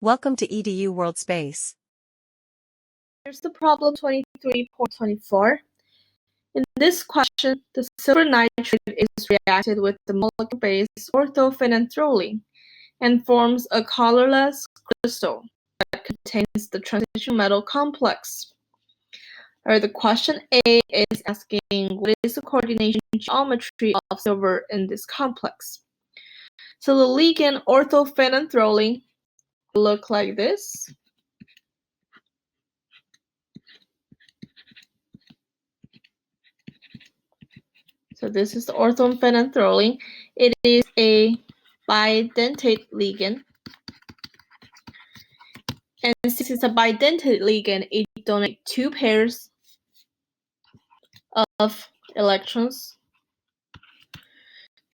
Welcome to EDU World Space. Here's the problem 23.24. In this question, the silver nitrate is reacted with the molecule base ortho-phenanthroline and forms a colorless crystal that contains the transition metal complex. Alright, the question A is asking what is the coordination geometry of silver in this complex. So the ligand ortho-phenanthroline will look like this. So this is the ortho-phenanthroline. It is a bidentate ligand. And since it's a bidentate ligand, it donates 2 pairs of electrons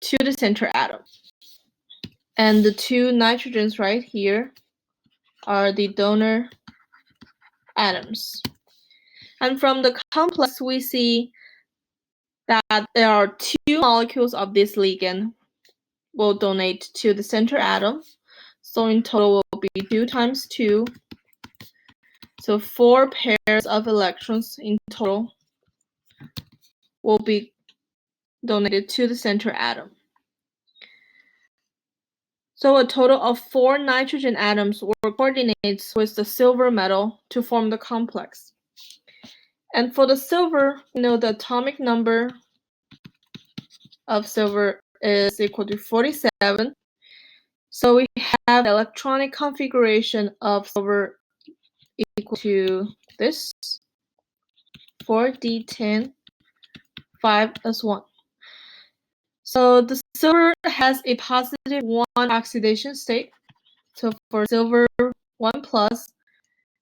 to the center atom. And the 2 nitrogens right here are the donor atoms. And from the complex, we see that there are 2 molecules of this ligand will donate to the center atom. So in total will be 2 times 2. So 4 pairs of electrons in total will be donated to the center atom. So a total of 4 nitrogen atoms were coordinated with the silver metal to form the complex. And for the silver, we know the atomic number of silver is equal to 47. So we have the electronic configuration of silver equal to this, 4d10, 5s1. So the silver has a positive 1 oxidation state. So for silver 1 plus,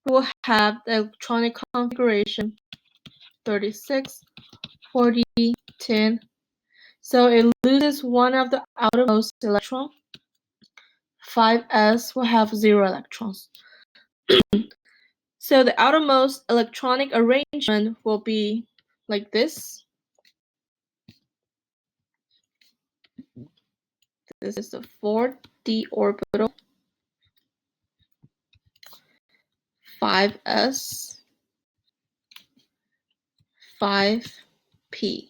we will have the electronic configuration 36, 40, 10. So it loses one of the outermost electron. 5s will have 0 electrons. So the outermost electronic arrangement will be like this. This is the 4d orbital, 5s, 5p.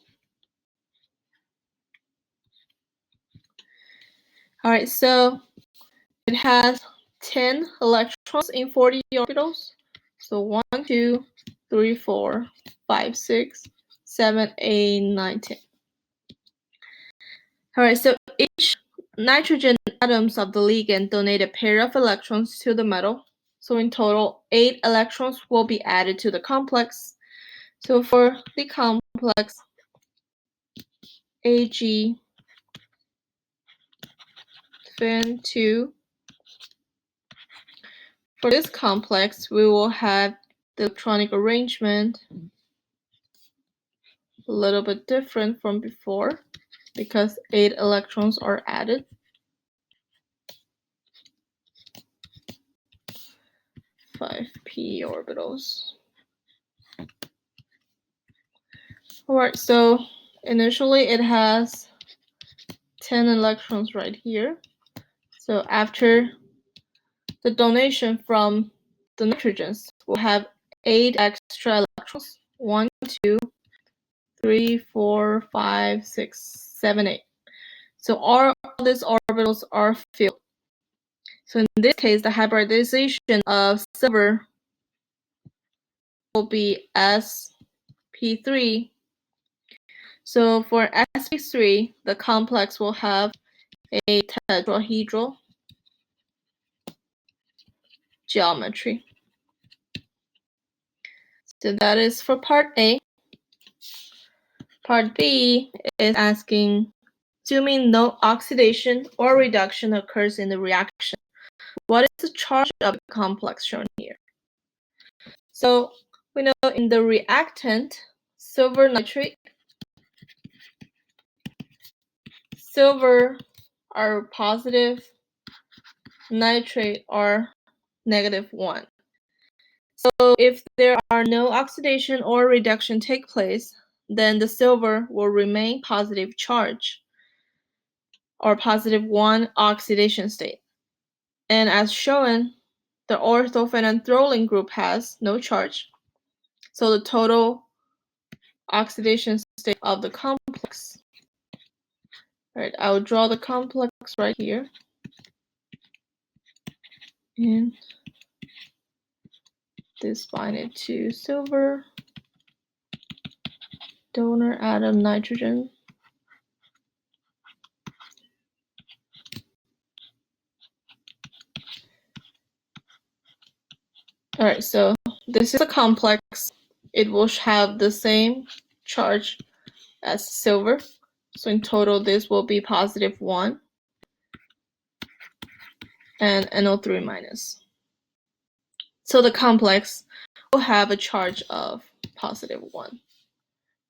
Alright, so it has 10 electrons in 40 orbitals. So 1, 2, 3, 4, 5, 6, 7, 8, 9, 10. Alright, so each nitrogen atoms of the ligand donate a pair of electrons to the metal. So in total, 8 electrons will be added to the complex. So for the complex, Ag Phen2, for this complex, we will have the electronic arrangement a little bit different from before because 8 electrons are added. Five p orbitals. Alright, so initially it has 10 electrons right here. So after the donation from the nitrogens, we'll have 8 extra electrons. 1, 2, 3, 4, 5, 6, 7, 8. So all these orbitals are filled. So in this case, the hybridization of silver will be sp3. So for sp3, the complex will have a tetrahedral geometry. So that is for part A. Part B is asking, assuming no oxidation or reduction occurs in the reaction, what is the charge of the complex shown here? So we know in the reactant, silver nitrate, silver are positive, nitrate are -1. So if there are no oxidation or reduction take place, then the silver will remain positive charge or +1 oxidation state. And as shown, the ortho-phenanthroline group has no charge. So the total oxidation state of the complex. All right, I will draw the complex right here. And this binded to silver, donor atom nitrogen. All right, so this is a complex. It will have the same charge as silver. So in total, this will be +1 and NO3 minus. So the complex will have a charge of +1.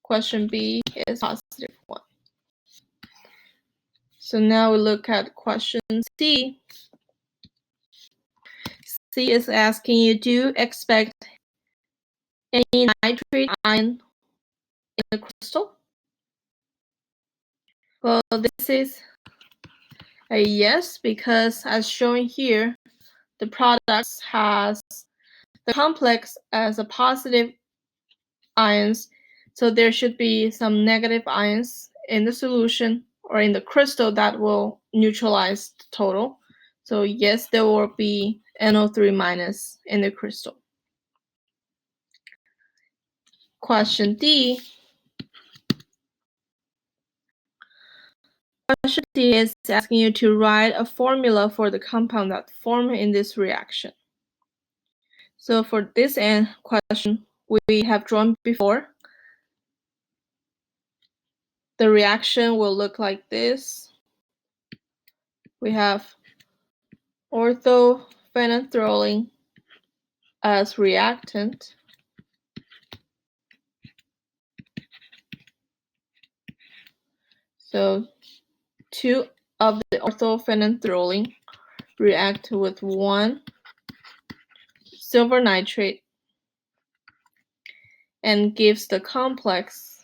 Question B is +1. So now we look at question C. C is asking you, do you expect any nitrate ion in the crystal? Well, this is a yes, because as shown here, the product has the complex as a positive ions, so there should be some negative ions in the solution or in the crystal that will neutralize the total. So yes, there will be NO3 minus in the crystal. Question D. Question D is asking you to write a formula for the compound that formed in this reaction. So for this question, we have drawn before. The reaction will look like this. We have ortho-phenanthroline as reactant. So 2 of the ortho-phenanthroline react with 1 silver nitrate and gives the complex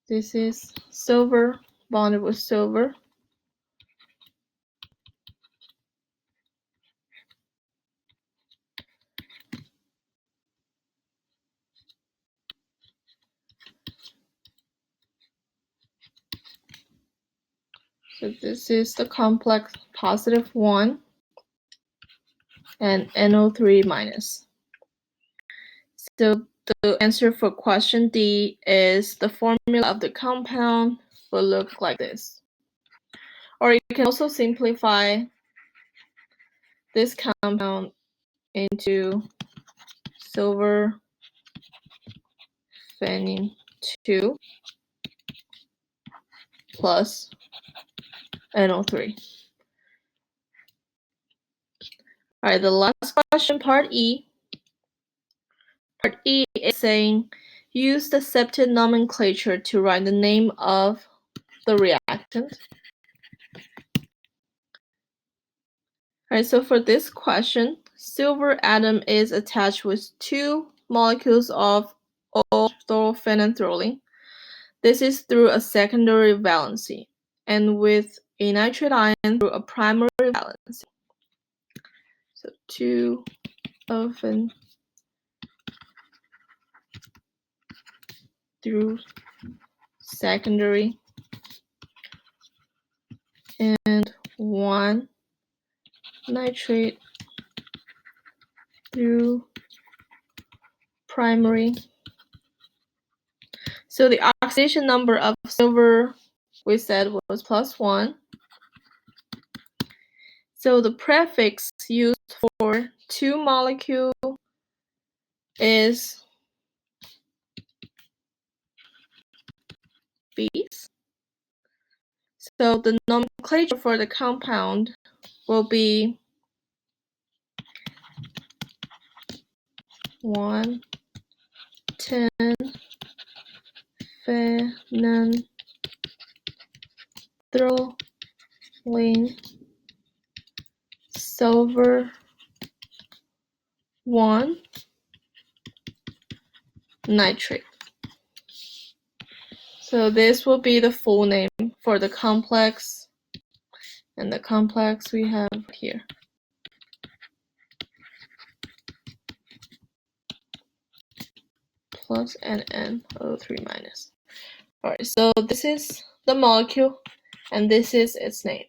this is silver bonded with silver. So this is the complex +1 and NO3 minus. So the answer for question D is the formula of the compound will look like this. Or you can also simplify this compound into silver phenin 2 plus NO3. All right, the last question, part E. Part E is saying, use the septet nomenclature to write the name of the reactant. All right, so for this question, silver atom is attached with 2 molecules of ortho-phenanthroline. This is through a secondary valency, and with a nitrate ion through a primary valency. So 2 often through secondary and 1 nitrate through primary. So the oxidation number of silver we said was +1. So the prefix used for 2 molecule is base. So the nomenclature for the compound will be 1,10-phenanthroline silver 1 nitrate. So this will be the full name for the complex, and the complex we have here. Plus NNO3 minus. Alright, so this is the molecule, and this is its name.